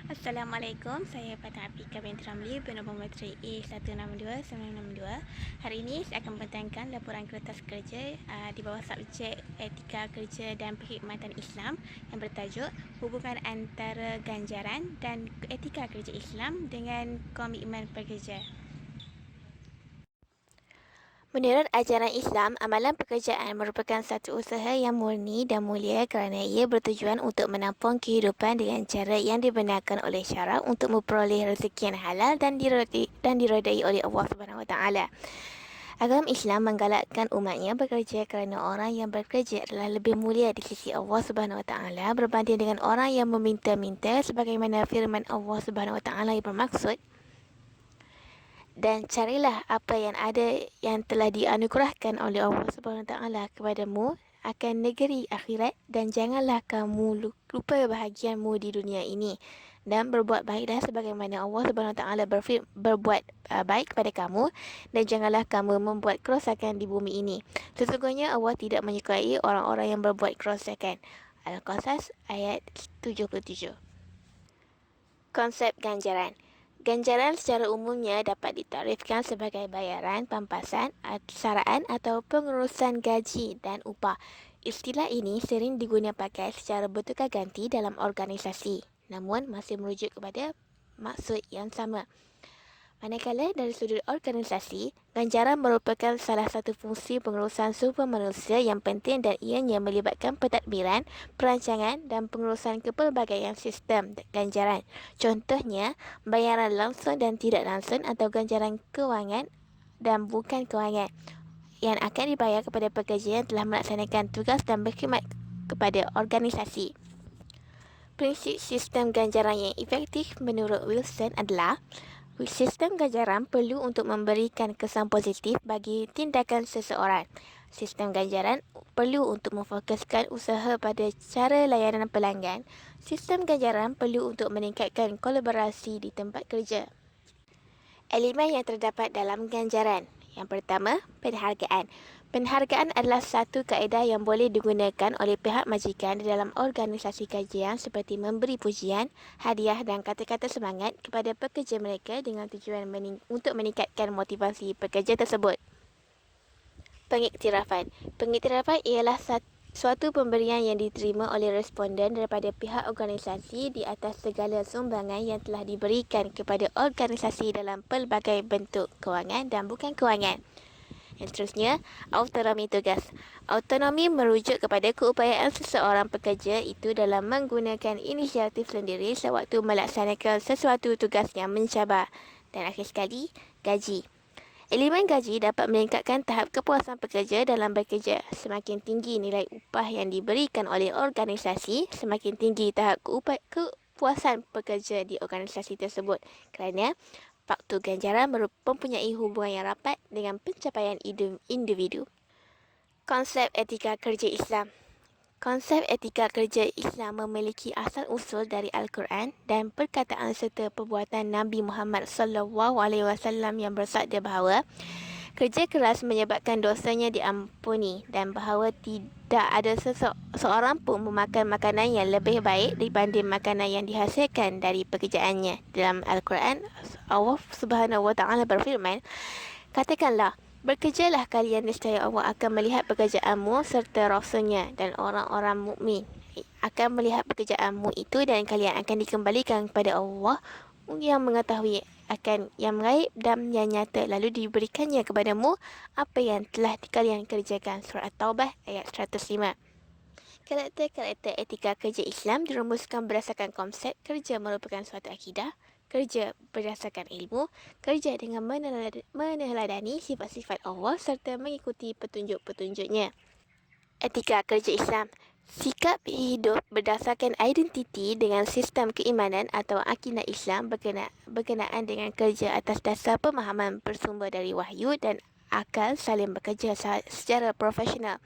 Assalamualaikum, saya Fatah Apika binti Ramli, penerbang materi A162-962. Hari ini saya akan membentangkan laporan kertas kerja di bawah subjek Etika Kerja dan Perkhidmatan Islam yang bertajuk Hubungan Antara Ganjaran dan Etika Kerja Islam dengan Komitmen Pekerja. Menurut ajaran Islam, amalan pekerjaan merupakan satu usaha yang murni dan mulia kerana ia bertujuan untuk menampung kehidupan dengan cara yang dibenarkan oleh syarak untuk memperoleh rezeki yang halal dan diredai oleh Allah Subhanahu Wa Taala. Agama Islam menggalakkan umatnya bekerja kerana orang yang bekerja adalah lebih mulia di sisi Allah Subhanahu Wa Taala berbanding dengan orang yang meminta-minta, sebagaimana firman Allah Subhanahu Wa Taala yang bermaksud, dan carilah apa yang ada yang telah dianugerahkan oleh Allah Subhanahu Wa Taala kepadamu akan negeri akhirat, dan janganlah kamu lupa bahagianmu di dunia ini, dan berbuat baiklah sebagaimana Allah Subhanahu Wa Taala berbuat baik kepada kamu, dan janganlah kamu membuat kerosakan di bumi ini. Sesungguhnya Allah tidak menyukai orang-orang yang berbuat kerosakan. Al-Qasas ayat 77. Konsep ganjaran. Ganjaran secara umumnya dapat ditarifkan sebagai bayaran, pampasan, saraan atau pengurusan gaji dan upah. Istilah ini sering digunakan pakai secara bertukar ganti dalam organisasi, namun masih merujuk kepada maksud yang sama. Manakala dari sudut organisasi, ganjaran merupakan salah satu fungsi pengurusan sumber manusia yang penting, dan ianya melibatkan pentadbiran, perancangan dan pengurusan kepelbagaian sistem ganjaran. Contohnya, bayaran langsung dan tidak langsung atau ganjaran kewangan dan bukan kewangan yang akan dibayar kepada pekerja yang telah melaksanakan tugas dan berkhidmat kepada organisasi. Prinsip sistem ganjaran yang efektif menurut Wilson adalah sistem ganjaran perlu untuk memberikan kesan positif bagi tindakan seseorang. Sistem ganjaran perlu untuk memfokuskan usaha pada cara layanan pelanggan. Sistem ganjaran perlu untuk meningkatkan kolaborasi di tempat kerja. Elemen yang terdapat dalam ganjaran. Yang pertama, penghargaan. Penghargaan adalah satu kaedah yang boleh digunakan oleh pihak majikan di dalam organisasi kajian, seperti memberi pujian, hadiah dan kata-kata semangat kepada pekerja mereka dengan tujuan untuk meningkatkan motivasi pekerja tersebut. Pengiktirafan. Pengiktirafan ialah suatu pemberian yang diterima oleh responden daripada pihak organisasi di atas segala sumbangan yang telah diberikan kepada organisasi dalam pelbagai bentuk kewangan dan bukan kewangan. Yang seterusnya, autonomi tugas. Autonomi merujuk kepada keupayaan seseorang pekerja itu dalam menggunakan inisiatif sendiri sewaktu melaksanakan sesuatu tugas yang mencabar. Dan akhir sekali, gaji. Elemen gaji dapat meningkatkan tahap kepuasan pekerja dalam bekerja. Semakin tinggi nilai upah yang diberikan oleh organisasi, semakin tinggi tahap kepuasan pekerja di organisasi tersebut. Kerana faktor ganjaran mempunyai hubungan yang rapat dengan pencapaian individu. Konsep etika kerja Islam. Konsep etika kerja Islam memiliki asal-usul dari Al-Quran dan perkataan serta perbuatan Nabi Muhammad SAW yang bersabda bahawa kerja keras menyebabkan dosanya diampuni, dan bahawa tidak ada seorang pun memakan makanan yang lebih baik dibanding makanan yang dihasilkan dari pekerjaannya. Dalam Al-Quran, Allah Subhanahu Wa Taala berfirman, katakanlah, bekerjalah kalian, nescaya Allah akan melihat pekerjaanmu serta Rasulnya, dan orang-orang mukmin akan melihat pekerjaanmu itu, dan kalian akan dikembalikan kepada Allah yang mengetahui akan yang gaib dan yang nyata, lalu diberikannya kepadamu apa yang telah kalian kerjakan. Surah At-Taubah ayat 105. Karakter-karakter etika kerja Islam dirumuskan berdasarkan konsep kerja merupakan suatu akidah, kerja berdasarkan ilmu, kerja dengan meneladani sifat-sifat Allah serta mengikuti petunjuk-petunjuknya. Etika kerja Islam. Sikap hidup berdasarkan identiti dengan sistem keimanan atau akidah Islam berkenaan dengan kerja atas dasar pemahaman bersumber dari wahyu dan akal saling bekerja secara profesional.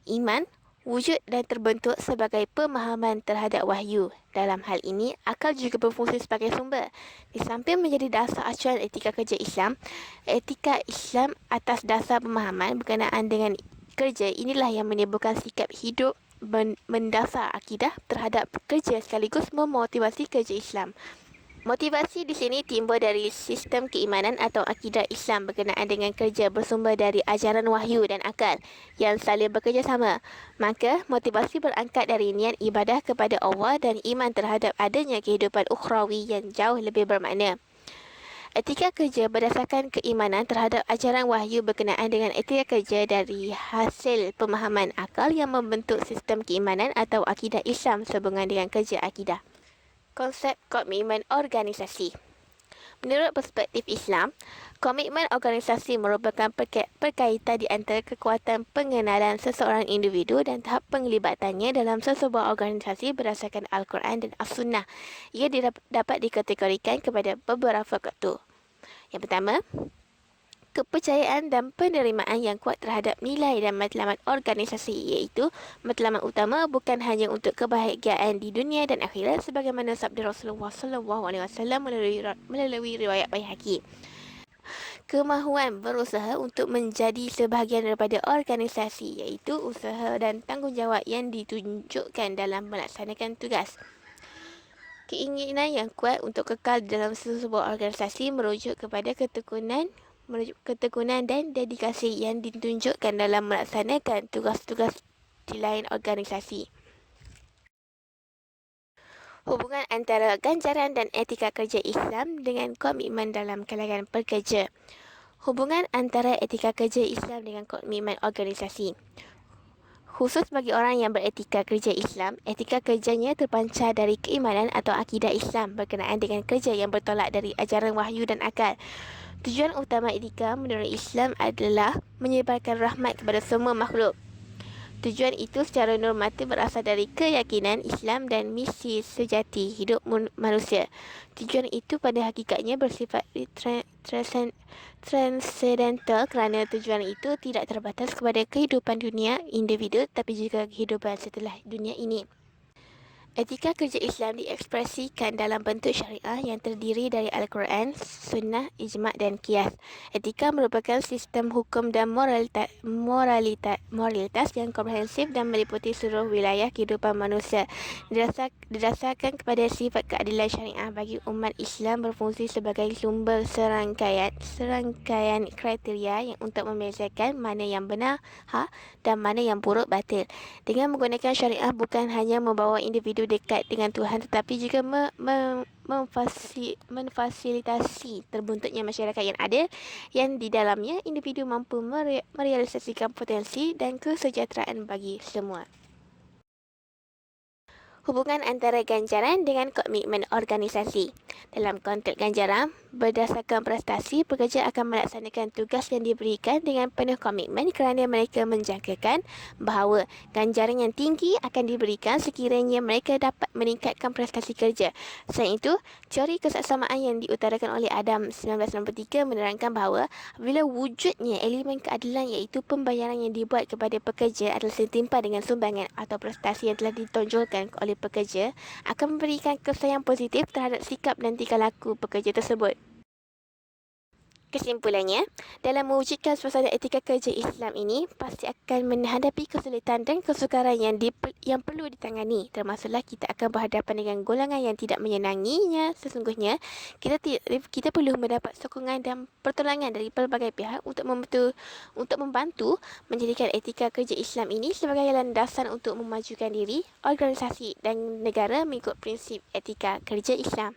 Iman wujud dan terbentuk sebagai pemahaman terhadap wahyu. Dalam hal ini, akal juga berfungsi sebagai sumber. Di samping menjadi dasar acuan etika kerja Islam, etika Islam atas dasar pemahaman berkenaan dengan kerja inilah yang menimbulkan sikap hidup mendasar akidah terhadap kerja sekaligus memotivasi kerja Islam. Motivasi di sini timbul dari sistem keimanan atau akidah Islam berkenaan dengan kerja bersumber dari ajaran wahyu dan akal yang saling bekerjasama. Maka, motivasi berangkat dari niat ibadah kepada Allah dan iman terhadap adanya kehidupan ukhrawi yang jauh lebih bermakna. Etika kerja berdasarkan keimanan terhadap ajaran wahyu berkenaan dengan etika kerja dari hasil pemahaman akal yang membentuk sistem keimanan atau akidah Islam sehubungan dengan kerja akidah. Konsep komitmen organisasi. Menurut perspektif Islam, komitmen organisasi merupakan perkaitan di antara kekuatan pengenalan seseorang individu dan tahap penglibatannya dalam sesebuah organisasi berdasarkan Al-Quran dan As-Sunnah. Ia dapat dikategorikan kepada beberapa faktor. Yang pertama, kepercayaan dan penerimaan yang kuat terhadap nilai dan matlamat organisasi, iaitu matlamat utama bukan hanya untuk kebahagiaan di dunia dan akhirat sebagaimana sabda Rasulullah SAW melalui riwayat Baihaqi. Kemahuan berusaha untuk menjadi sebahagian daripada organisasi, iaitu usaha dan tanggungjawab yang ditunjukkan dalam melaksanakan tugas. Keinginan yang kuat untuk kekal dalam sebuah organisasi merujuk kepada ketekunan dan dedikasi yang ditunjukkan dalam melaksanakan tugas-tugas di lain organisasi. Hubungan antara ganjaran dan etika kerja Islam dengan komitmen dalam kalangan pekerja. Hubungan antara etika kerja Islam dengan komitmen organisasi. Khusus bagi orang yang beretika kerja Islam, etika kerjanya terpancar dari keimanan atau akidah Islam berkenaan dengan kerja yang bertolak dari ajaran wahyu dan akal. Tujuan utama etika menurut Islam adalah menyebarkan rahmat kepada semua makhluk. Tujuan itu secara normatif berasal dari keyakinan Islam dan misi sejati hidup manusia. Tujuan itu pada hakikatnya bersifat transendental kerana tujuan itu tidak terbatas kepada kehidupan dunia individu tapi juga kehidupan setelah dunia ini. Etika kerja Islam diekspresikan dalam bentuk syariah yang terdiri dari Al-Quran, Sunnah, Ijma' dan Qiyas. Etika merupakan sistem hukum dan moralitas yang komprehensif dan meliputi seluruh wilayah kehidupan manusia. Didasarkan kepada sifat keadilan syariah bagi umat Islam berfungsi sebagai sumber serangkaian kriteria yang untuk membezakan mana yang benar, hak dan mana yang buruk, batil. Dengan menggunakan syariah bukan hanya membawa individu dekat dengan Tuhan tetapi juga memfasilitasi terbentuknya masyarakat yang adil yang di dalamnya individu mampu merealisasikan potensi dan kesejahteraan bagi semua. Hubungan antara ganjaran dengan komitmen organisasi. Dalam konteks ganjaran, berdasarkan prestasi, pekerja akan melaksanakan tugas yang diberikan dengan penuh komitmen kerana mereka menjangkakan bahawa ganjaran yang tinggi akan diberikan sekiranya mereka dapat meningkatkan prestasi kerja. Selain itu, teori kesaksamaan yang diutarakan oleh Adam 1963 menerangkan bahawa apabila wujudnya elemen keadilan iaitu pembayaran yang dibuat kepada pekerja adalah setimpal dengan sumbangan atau prestasi yang telah ditonjolkan oleh pekerja, akan memberikan kesan yang positif terhadap sikap dan tingkah laku pekerja tersebut. Kesimpulannya, dalam mewujudkan suasana etika kerja Islam ini, pasti akan menghadapi kesulitan dan kesukaran yang perlu ditangani. Termasuklah kita akan berhadapan dengan golongan yang tidak menyenanginya. Sesungguhnya, kita perlu mendapat sokongan dan pertolongan dari pelbagai pihak untuk membantu menjadikan etika kerja Islam ini sebagai landasan untuk memajukan diri, organisasi dan negara mengikut prinsip etika kerja Islam.